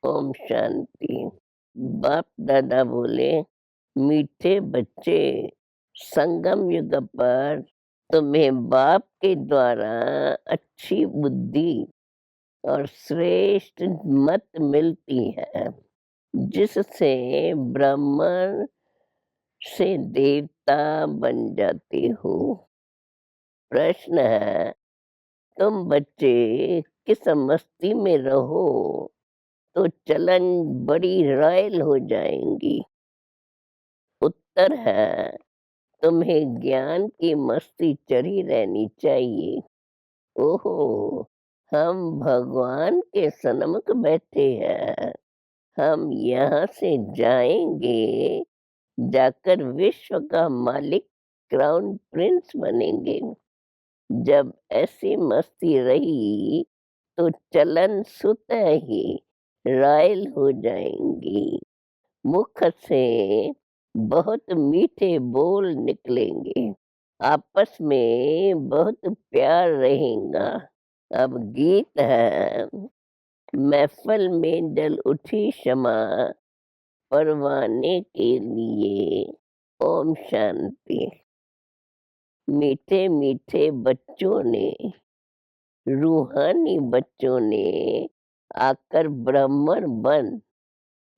ओम शांति। बाप दादा बोले, मीठे बच्चे, संगम युग पर तुम्हें बाप के द्वारा अच्छी बुद्धि और श्रेष्ठ मत मिलती है, जिससे ब्राह्मण से देवता बन जाते हो। प्रश्न है, तुम बच्चे किस मस्ती में रहो तो चलन बड़ी रॉयल हो जाएंगी। उत्तर है, तुम्हें ज्ञान की मस्ती चढ़ी रहनी चाहिए। ओहो, हम भगवान के सन्मुख बैठे हैं, हम यहाँ से जाएंगे, जाकर विश्व का मालिक क्राउन प्रिंस बनेंगे। जब ऐसी मस्ती रही तो चलन स्वतः ही रॉयल हो जाएंगी। मुख से बहुत मीठे बोल निकलेंगे, आपस में बहुत प्यार रहेगा। अब गीत है, महफिल में जल उठी शमा परवाने के लिए। ओम शांति। मीठे मीठे बच्चों ने, रूहानी बच्चों ने आकर ब्राह्मण बन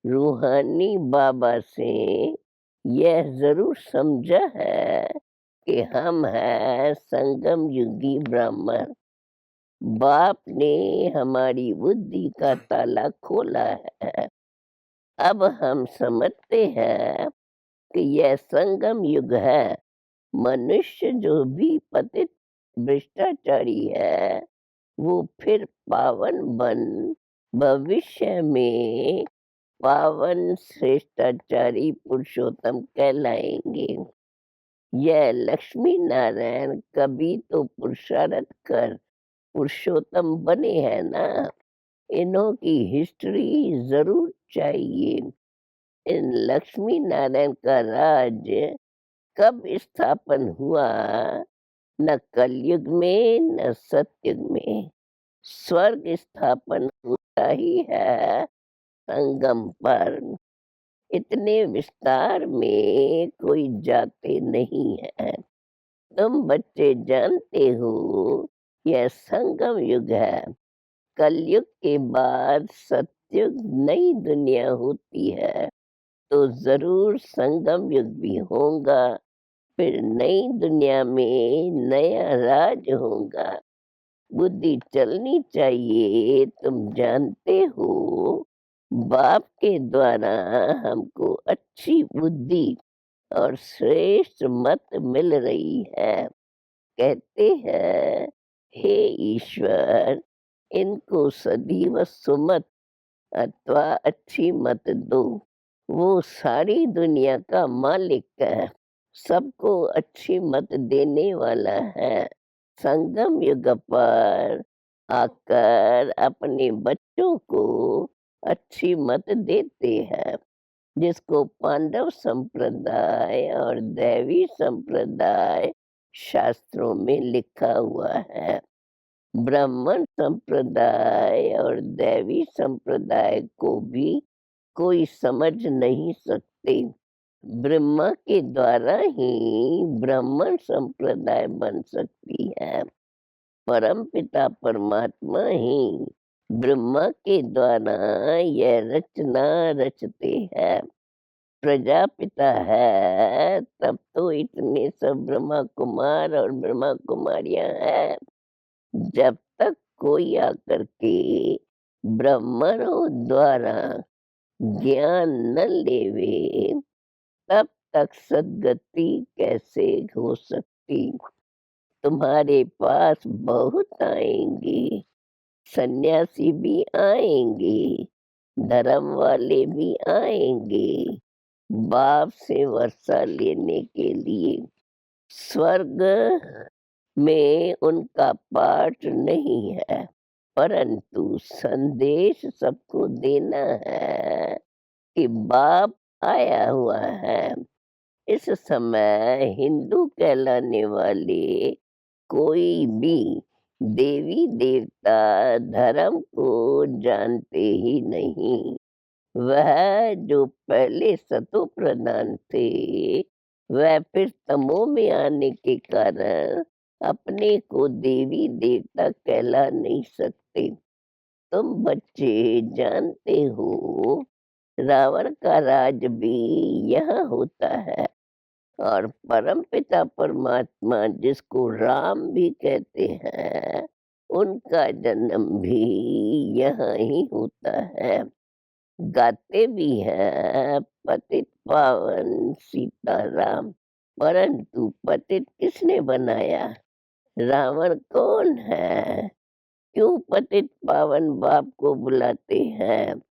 रूहानी बाबा से यह जरूर समझा है कि हम हैं संगम युगी ब्राह्मण। बाप ने हमारी बुद्धि का ताला खोला है। अब हम समझते हैं कि यह संगम युग है। मनुष्य जो भी पतित भ्रष्टाचारी है, वो फिर पावन बन भविष्य में पावन श्रेष्ठाचारी पुरुषोत्तम कहलाएंगे। यह लक्ष्मी नारायण कभी तो पुरुषार्थ कर पुरुषोत्तम बने हैं ना। इन्हों की हिस्ट्री जरूर चाहिए। इन लक्ष्मी नारायण का राज्य कब स्थापन हुआ? न कलयुग में न सतयुग में। स्वर्ग स्थापन होता ही है संगम पर। इतने विस्तार में कोई जाते नहीं है। तुम बच्चे जानते हो, यह संगम युग है। कलयुग के बाद सतयुग नई दुनिया होती है, तो जरूर संगम युग भी होगा। फिर नई दुनिया में नया राज होगा। बुद्धि चलनी चाहिए। तुम जानते हो, बाप के द्वारा हमको अच्छी बुद्धि और श्रेष्ठ मत मिल रही है। कहते हैं, हे ईश्वर, इनको सदैव सुमत अथवा अच्छी मत दो। वो सारी दुनिया का मालिक है, सबको अच्छी मत देने वाला है। संगम युग पर आकर अपने बच्चों को अच्छी मत देते हैं, जिसको पांडव संप्रदाय और दैवी संप्रदाय शास्त्रों में लिखा हुआ है। ब्राह्मण संप्रदाय और दैवी संप्रदाय को भी कोई समझ नहीं सकते। ब्रह्मा के द्वारा ही ब्राह्मण संप्रदाय बन सकती है। परम पिता परमात्मा ही ब्रह्मा के द्वारा यह रचना रचते हैं। प्रजापिता है, तब तो इतने सब ब्रह्मा कुमार और ब्रह्मा कुमारियां हैं। जब तक कोई आकर के ब्राह्मणों द्वारा ज्ञान न लेवे, तब तक सद्गति कैसे हो सकती? तुम्हारे पास बहुत आएंगे, सन्यासी भी आएंगे, धर्म वाले भी आएंगे, बाप से वर्षा लेने के लिए। स्वर्ग में उनका पाठ नहीं है, परंतु संदेश सबको देना है कि बाप आया हुआ है। इस समय हिंदू कहलाने वाले कोई भी देवी देवता धर्म को जानते ही नहीं। वह जो पहले सतो प्रधान थे, वह फिर तमो में आने के कारण अपने को देवी देवता कहला नहीं सकते। तुम बच्चे जानते हो, रावण का राज भी यहाँ होता है और परमपिता परमात्मा जिसको राम भी कहते हैं, उनका जन्म भी यहाँ ही होता है। गाते भी हैं पतित पावन सीताराम, परंतु पतित किसने बनाया? रावण कौन है? क्यों पतित पावन बाप को बुलाते हैं?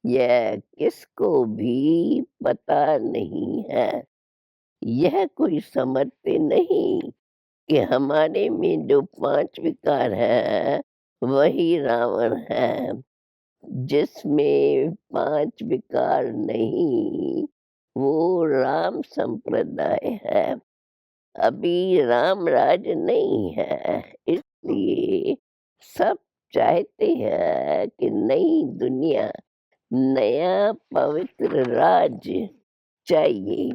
यह किसको भी पता नहीं है। यह कोई समझते नहीं कि हमारे में जो 5 विकार हैं, वही रावण है। जिसमें 5 विकार नहीं, वो राम संप्रदाय है। अभी राम राज नहीं है, इसलिए सब चाहते हैं कि नई दुनिया, नया पवित्र राज्य चाहिए।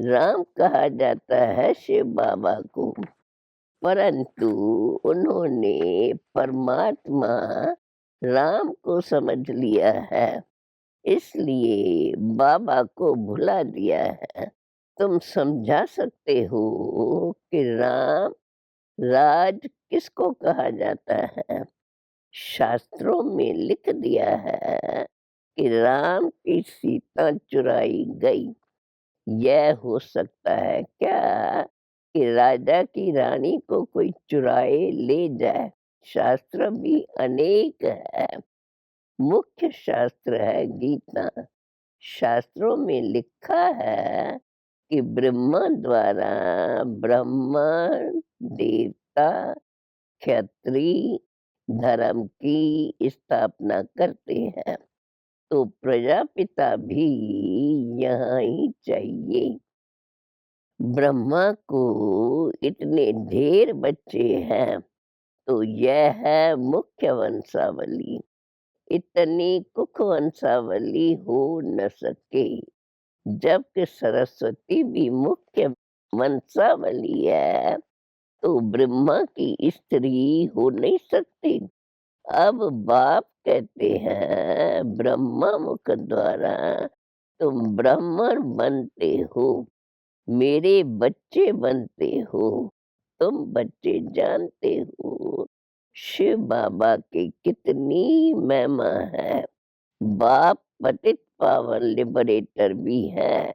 राम कहा जाता है शिव बाबा को, परंतु उन्होंने परमात्मा राम को समझ लिया है, इसलिए बाबा को भुला दिया है। तुम समझा सकते हो कि राम राज किसको कहा जाता है? शास्त्रों में लिख दिया है कि राम की सीता चुराई गई। यह हो सकता है क्या कि राजा की रानी को कोई चुराए ले जाए? शास्त्र भी अनेक है। मुख्य शास्त्र है गीता। शास्त्रों में लिखा है कि ब्रह्मा द्वारा ब्राह्मण, देवता, क्षत्रिय धर्म की स्थापना करते हैं, तो प्रजापिता भी यहाँ ही चाहिए। ब्रह्मा को इतने ढेर बच्चे हैं, तो यह है मुख्य वंशावली। इतनी कुख वंशावली हो न सके, जबकि सरस्वती भी मुख्य वंशावली है, तो ब्रह्मा की स्त्री हो नहीं सकती। अब बाप कहते हैं ब्रह्मा मुख द्वारा तुम ब्राह्मण बनते हो, मेरे बच्चे बनते हो। तुम बच्चे जानते हो शिव बाबा की कितनी महिमा है। बाप पतित पावन लिबरेटर भी है।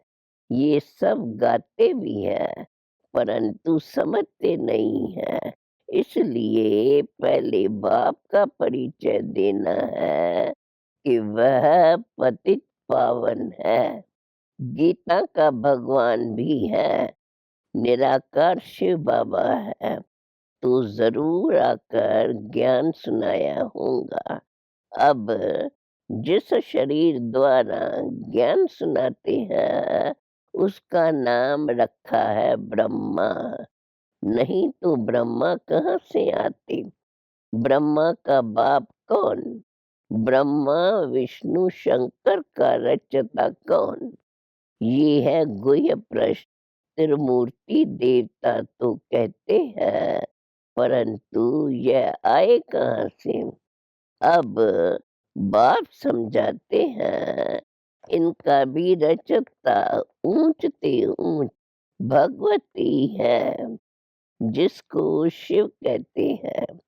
ये सब गाते भी हैं, परंतु समझते नहीं है। इसलिए पहले बाप का परिचय देना है कि वह पतित पावन है। गीता का भगवान भी है, निराकार शिव बाबा है, तो जरूर आकर ज्ञान सुनाया होगा। अब जिस शरीर द्वारा ज्ञान सुनाते हैं, उसका नाम रखा है ब्रह्मा। नहीं तो ब्रह्मा कहाँ से आते? ब्रह्मा का बाप कौन? ब्रह्मा विष्णु शंकर का रचता कौन? ये है गुह्य प्रश्न। त्रिमूर्ति देवता तो कहते हैं, परंतु यह आए कहाँ से? अब बाप समझाते हैं, इनका भी रचता ऊंचते ऊंच भगवती है, जिसको शिव कहते हैं।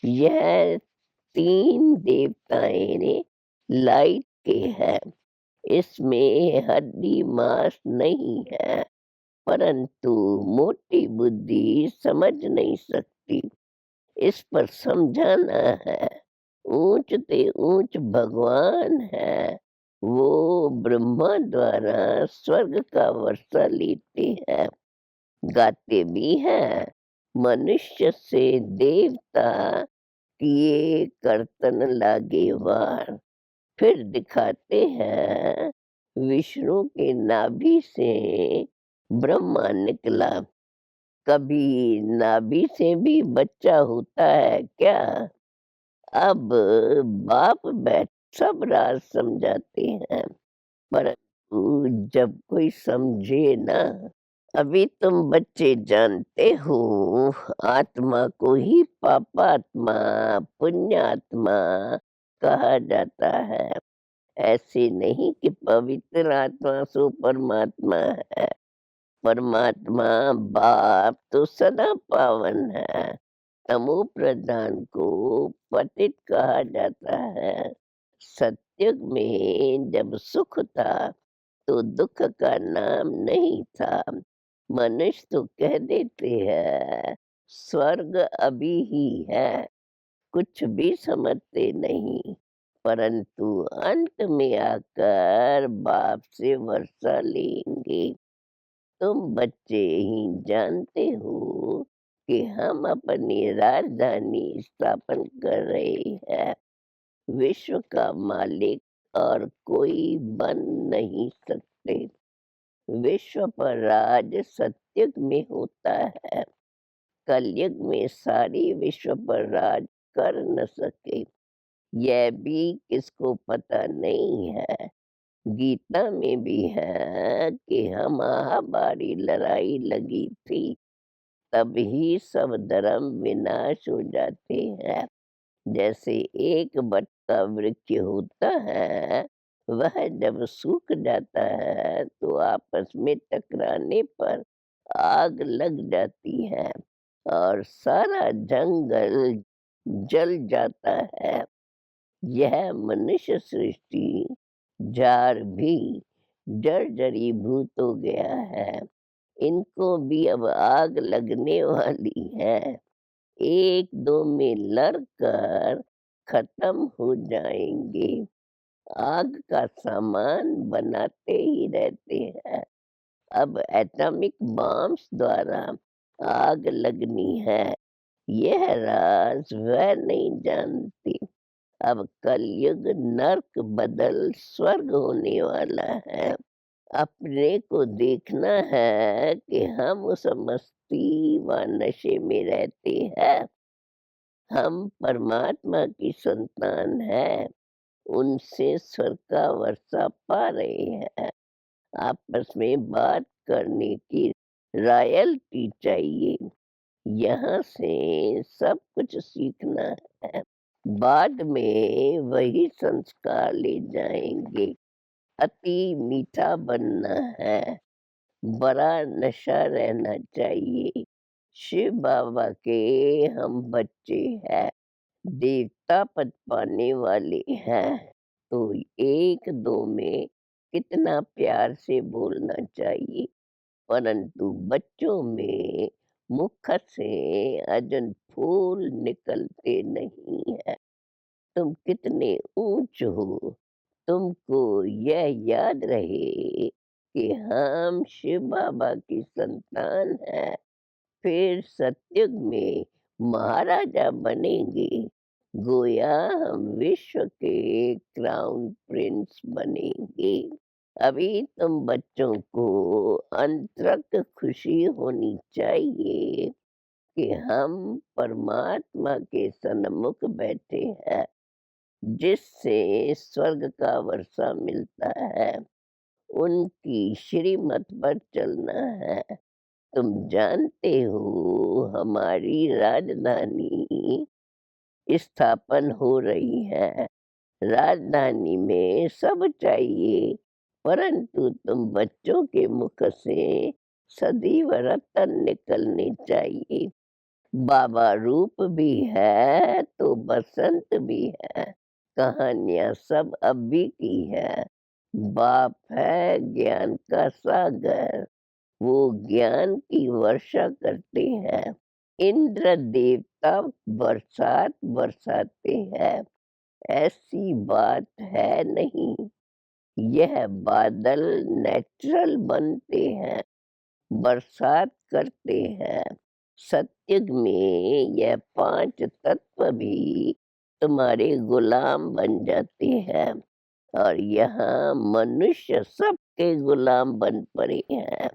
यह 3 देवताएं ने लाइट के हैं। इसमें हड्डी मांस नहीं है, परंतु मोटी बुद्धि समझ नहीं सकती। इस पर समझाना है। ऊंचते ऊंच भगवान है, वो ब्रह्मा द्वारा स्वर्ग का वर्षा लेते हैं। गाते भी हैं, मनुष्य से देवता किए कर्तन लागे वार। फिर दिखाते हैं विष्णु के नाभि से ब्रह्मा निकला। कभी नाभि से भी बच्चा होता है क्या? अब बाप बैठ सब राज समझाते हैं, परंतु जब कोई समझे ना, अभी तुम बच्चे जानते हो, आत्मा को ही पापात्मा, पुण्यात्मा कहा जाता है। ऐसे नहीं कि पवित्र आत्मा सो परमात्मा है। परमात्मा बाप तो सदा पावन है। तमो प्रधान को पतित कहा जाता है। सत्युग में जब सुख था तो दुख का नाम नहीं था। मनुष्य तो कह देते हैं स्वर्ग अभी ही है, कुछ भी समझते नहीं, परंतु अंत में आकर बाप से वर्षा लेंगे। तुम बच्चे ही जानते हो कि हम अपनी राजधानी स्थापन कर रहे हैं। विश्व का मालिक और कोई बन नहीं सकते। विश्व पर राज सत्युग में होता है। कलयुग में सारी विश्व पर राज कर न सके, यह भी किसको पता नहीं है। गीता में भी है कि हम महाभारी लड़ाई लगी थी, तभी सब धर्म विनाश हो जाते हैं। जैसे एक बट का वृक्ष होता है, वह जब सूख जाता है तो आपस में टकराने पर आग लग जाती है और सारा जंगल जल जाता है। यह मनुष्य सृष्टि जार भी जर्जरीभूत हो गया है। इनको भी अब आग लगने वाली है। एक दो में लड़कर खत्म हो जाएंगे। आग का सामान बनाते ही रहते हैं। अब एटॉमिक बॉम्ब्स द्वारा आग लगनी है, यह राज वह नहीं जानती। अब कलयुग नर्क बदल स्वर्ग होने वाला है। अपने को देखना है कि हम उस मस्ती व नशे में रहते हैं। हम परमात्मा की संतान है, उनसे स्वर्ग का वर्षा पा रहे हैं। आपस में बात करने की रॉयल्टी चाहिए। यहाँ से सब कुछ सीखना है, बाद में वही संस्कार ले जाएंगे। अति मीठा बनना है, बड़ा नशा रहना चाहिए। शिव बाबा के हम बच्चे हैं, देवता पद पाने वाले हैं, तो एक दो में कितना प्यार से बोलना चाहिए, परंतु बच्चों में मुख से अजन फूल निकलते नहीं है। तुम कितने ऊंच हो, तुमको यह याद रहे कि हम शिव बाबा की संतान हैं। फिर सतयुग में महाराजा बनेंगे, गोया हम विश्व के क्राउन प्रिंस बनेंगे। अभी तुम बच्चों को अंतरंग खुशी होनी चाहिए कि हम परमात्मा के सन्मुख बैठे हैं, जिससे स्वर्ग का वर्षा मिलता है। उनकी श्रीमत पर चलना है। तुम जानते हो हमारी राजधानी स्थापन हो रही है। राजधानी में सब चाहिए, परंतु तुम बच्चों के मुख से सदैव रतन निकलने चाहिए। बाबा रूप भी है तो बसंत भी है, कहानियां सब अभी की है। बाप है ज्ञान का सागर, वो ज्ञान की वर्षा करते हैं। इंद्र देवता बरसात बरसाते हैं, ऐसी बात है नहीं। यह बादल नेचुरल बनते हैं, बरसात करते हैं। सत्युग में यह पांच तत्व भी तुम्हारे गुलाम बन जाते हैं और यहाँ मनुष्य सबके गुलाम बन पड़े हैं।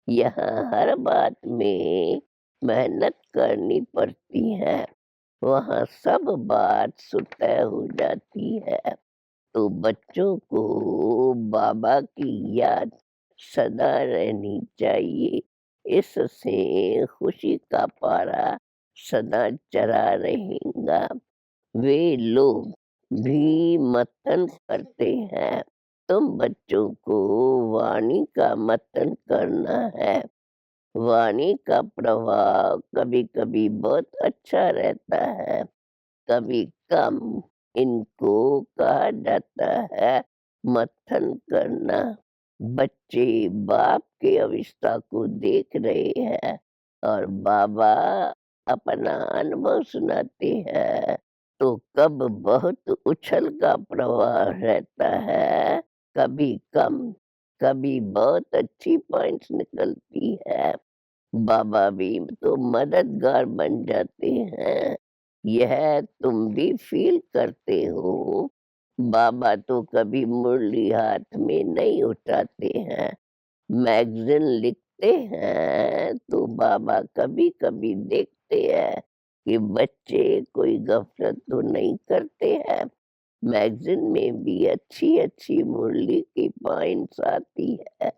यहाँ हर बात में मेहनत करनी पड़ती है, वहाँ सब बात सुतह हो जाती है। तो बच्चों को बाबा की याद सदा रहनी चाहिए। इससे खुशी का पारा सदा चढ़ा रहेगा। वे लोग भी मंथन करते हैं। तुम बच्चों को वाणी का मंथन करना है। वाणी का प्रभाव कभी-कभी बहुत अच्छा रहता है, कभी कम। इनको कहा जाता है मंथन करना। बच्चे बाप की अवस्था को देख रहे हैं और बाबा अपना अनुभव सुनाते हैं। तो कब बहुत उछल का प्रवाह रहता है, कभी कम, कभी बहुत अच्छी पॉइंट्स निकलती है। बाबा भी तो मददगार बन जाते हैं। यह तुम भी फील करते हो। बाबा तो कभी मुरली हाथ में नहीं उठाते हैं, मैगज़ीन लिखते हैं तो बाबा कभी-कभी देखते हैं कि बच्चे कोई गफलत तो नहीं करते हैं। मैगज़ीन में भी अच्छी-अच्छी मुरली की पॉइंट्स आती है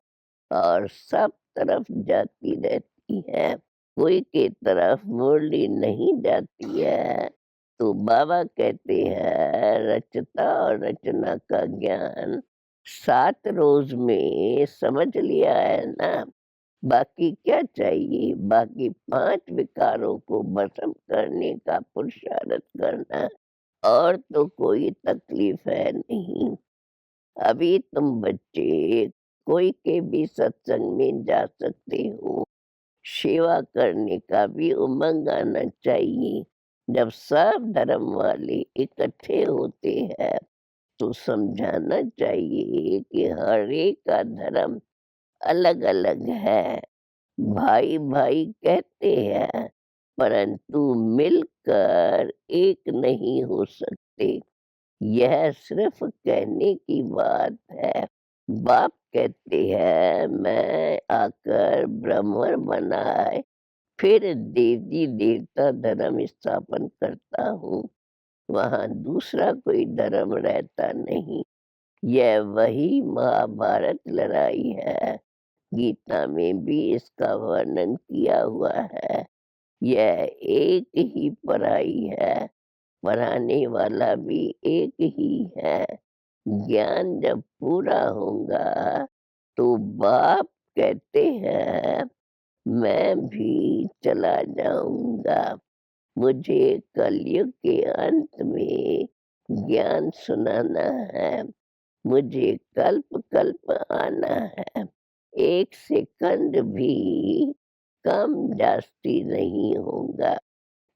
और सब तरफ जाती रहती है। कोई की तरफ मुरली नहीं जाती है। तो बाबा कहते हैं रचता और रचना का ज्ञान 7 रोज में समझ लिया है ना। बाकी क्या चाहिए? बाकी 5 विकारों को भस्म करने का पुरुषार्थ करना, और तो कोई तकलीफ है नहीं। अभी तुम बच्चे कोई के भी सत्संग में जा सकते हो। सेवा करने का भी उमंग आना चाहिए। जब सब धर्म वाले इकट्ठे होते हैं तो समझाना चाहिए कि हर एक का धर्म अलग अलग है। भाई भाई कहते हैं परंतु मिलकर एक नहीं हो सकते। यह सिर्फ कहने की बात है। बाप कहते हैं मैं आकर ब्राह्मण बनाए फिर देवी देवता धर्म स्थापन करता हूँ। वहाँ दूसरा कोई धर्म रहता नहीं। यह वही महाभारत लड़ाई है। गीता में भी इसका वर्णन किया हुआ है। यह एक ही पढ़ाई है, पढ़ाने वाला भी एक ही है। ज्ञान जब पूरा होगा तो बाप कहते हैं मैं भी चला जाऊंगा। मुझे कलयुग के अंत में ज्ञान सुनाना है। मुझे कल्प कल्प आना है। एक सेकंड भी कम जास्ती नहीं होगा।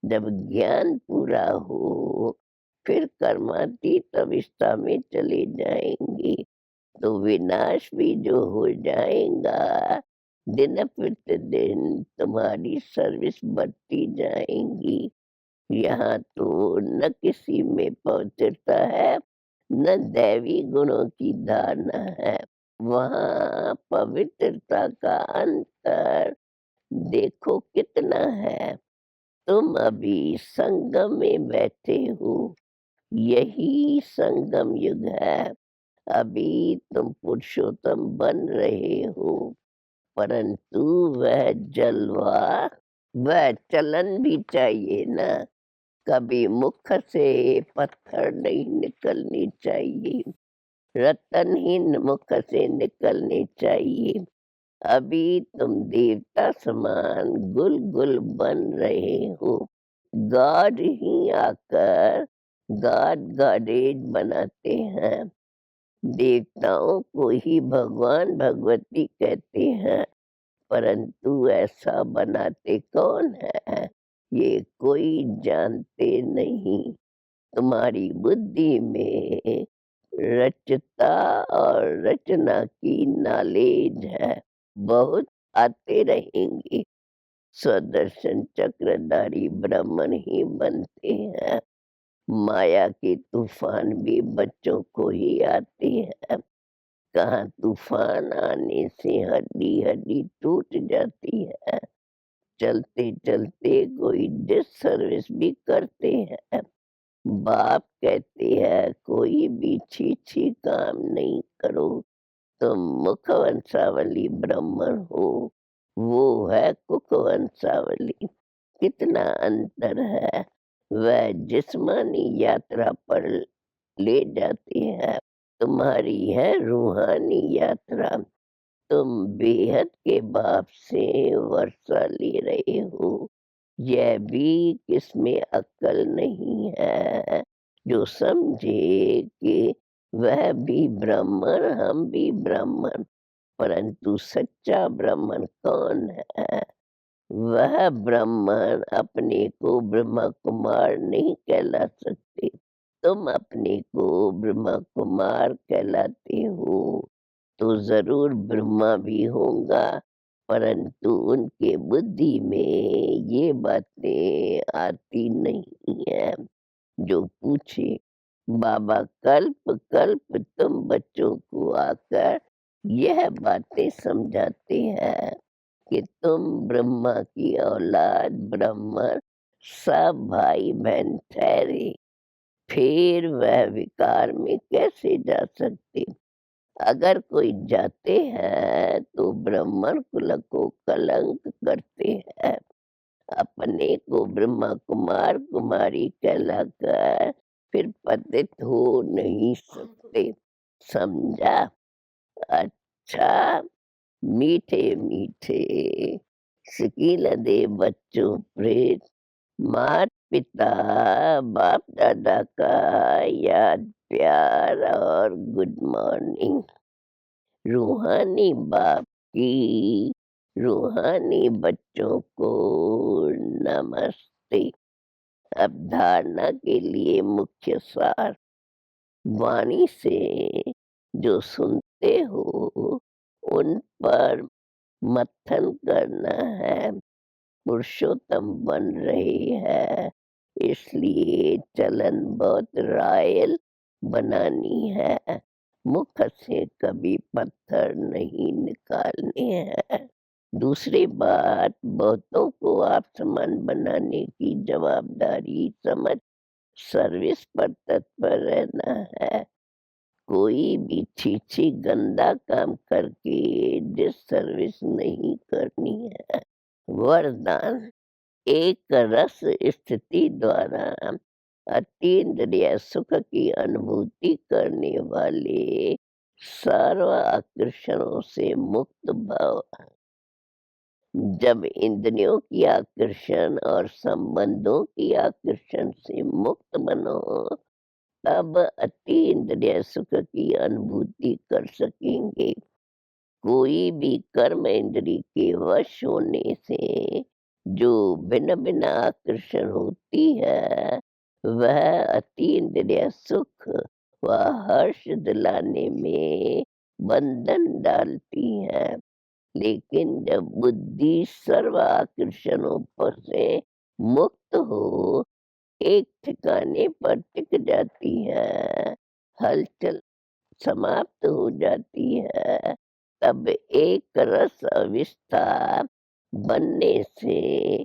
जब ज्ञान पूरा हो फिर कर्मातीत अवस्था में चले जाएंगे तो विनाश भी जो हो जाएगा, दिन प्रतिदिन तुम्हारी सर्विस बढ़ती जाएंगी। यहाँ तो न किसी में पवित्रता है, न दैवी गुणों की धारणा है। वहाँ पवित्रता का अंतर देखो कितना है। तुम अभी संगम में बैठे हो, यही संगम युग है। अभी तुम पुरुषोत्तम बन रहे हो, परंतु वह जलवा, वह चलन भी चाहिए ना। कभी मुख से पत्थर नहीं निकलनी चाहिए, रतनहीन मुख से निकलने चाहिए। अभी तुम देवता समान गुल गुल बन रहे हो। गॉड ही आकर गॉड गॉडेज बनाते हैं। देवताओं को ही भगवान भगवती कहते हैं, परंतु ऐसा बनाते कौन है ये कोई जानते नहीं। तुम्हारी बुद्धि में रचता और रचना की नॉलेज है, बहुत आते रहेंगे। स्वदर्शन चक्रधारी ब्राह्मण ही बनते हैं। माया के तूफान भी बच्चों को ही आते हैं। कहाँ तूफान आने से हड्डी हड्डी टूट जाती है। चलते चलते कोई डिस सर्विस भी करते हैं। बाप कहते हैं कोई भी छी काम नहीं करो, तुम मुखवंशावली ब्राह्मण हो, वो है कुखवंशावली। कितना अंतर है। वह जिस्मानी यात्रा पर ले जाती है, तुम्हारी है रूहानी यात्रा। तुम बेहद के बाप से वर्षा ले रहे हो। यह भी किसमें अक्ल नहीं है जो समझे कि वह भी ब्राह्मण हम भी ब्राह्मण, परंतु सच्चा ब्राह्मण कौन है? वह ब्राह्मण अपने को ब्रह्मा कुमार नहीं कहला सकते। तुम अपने को ब्रह्मा कुमार कहलाते हो तो जरूर ब्रह्मा भी होगा, परंतु उनके बुद्धि में ये बातें आती नहीं है। जो पूछे बाबा कल्प कल्प तुम बच्चों को आकर यह बातें समझाते हैं कि तुम ब्रह्मा की औलाद ब्राह्मण सब भाई बहन ठहरे, फिर वह विकार में कैसे जा सकते? अगर कोई जाते हैं तो ब्राह्मण कुल को कलंक करते हैं, अपने को ब्रह्मा कुमार कुमारी कहलाकर फिर पतित हो नहीं सकते। समझा? अच्छा, मीठे मीठे शकील दे बच्चों प्रेत, मात पिता बाप दादा का याद प्यार और गुड मॉर्निंग। रूहानी बाप की रूहानी बच्चों को नमस्ते। अब धारणा के लिए मुख्य सार। वाणी से जो सुनते हो उन पर मत्थन करना है। पुरुषोत्तम बन रहे हैं, इसलिए चलन बहुत रॉयल बनानी है। मुख से कभी पत्थर नहीं निकालने हैं। दूसरी बात, बहुतों को आप समान बनाने की जवाबदारी समझ सर्विस पर तत्पर रहना है। कोई भी छी गंदा काम करके डिस सर्विस नहीं करनी है। वरदान, एक रस स्थिति द्वारा अतीन्द्रिय सुख की अनुभूति करने वाले सर्व आकर्षणों से मुक्त भव। जब इंद्रियों की आकर्षण और संबंधों की आकर्षण से मुक्त बनो, तब अति इंद्रिय सुख की अनुभूति कर सकेंगे। कोई भी कर्म इंद्री के वश होने से जो भिन्न भिन्न आकर्षण होती है, वह अतीन्द्रिय सुख व हर्ष दिलाने में बंधन डालती है। लेकिन जब बुद्धि सर्व आकर्षणों पर से मुक्त हो, एक ठिकाने पर टिक जाती है, हलचल समाप्त हो जाती है, तब एक रस अवस्था बनने से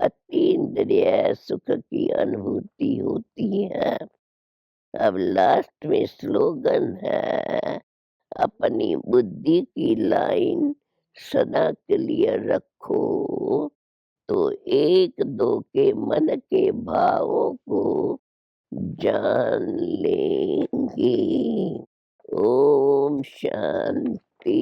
अतीन्द्रिय सुख की अनुभूति होती है। अब लास्ट में स्लोगन है, अपनी बुद्धि की लाइन सदा क्लियर रखो तो एक दो के मन के भावों को जान लेंगे। ओम शांति।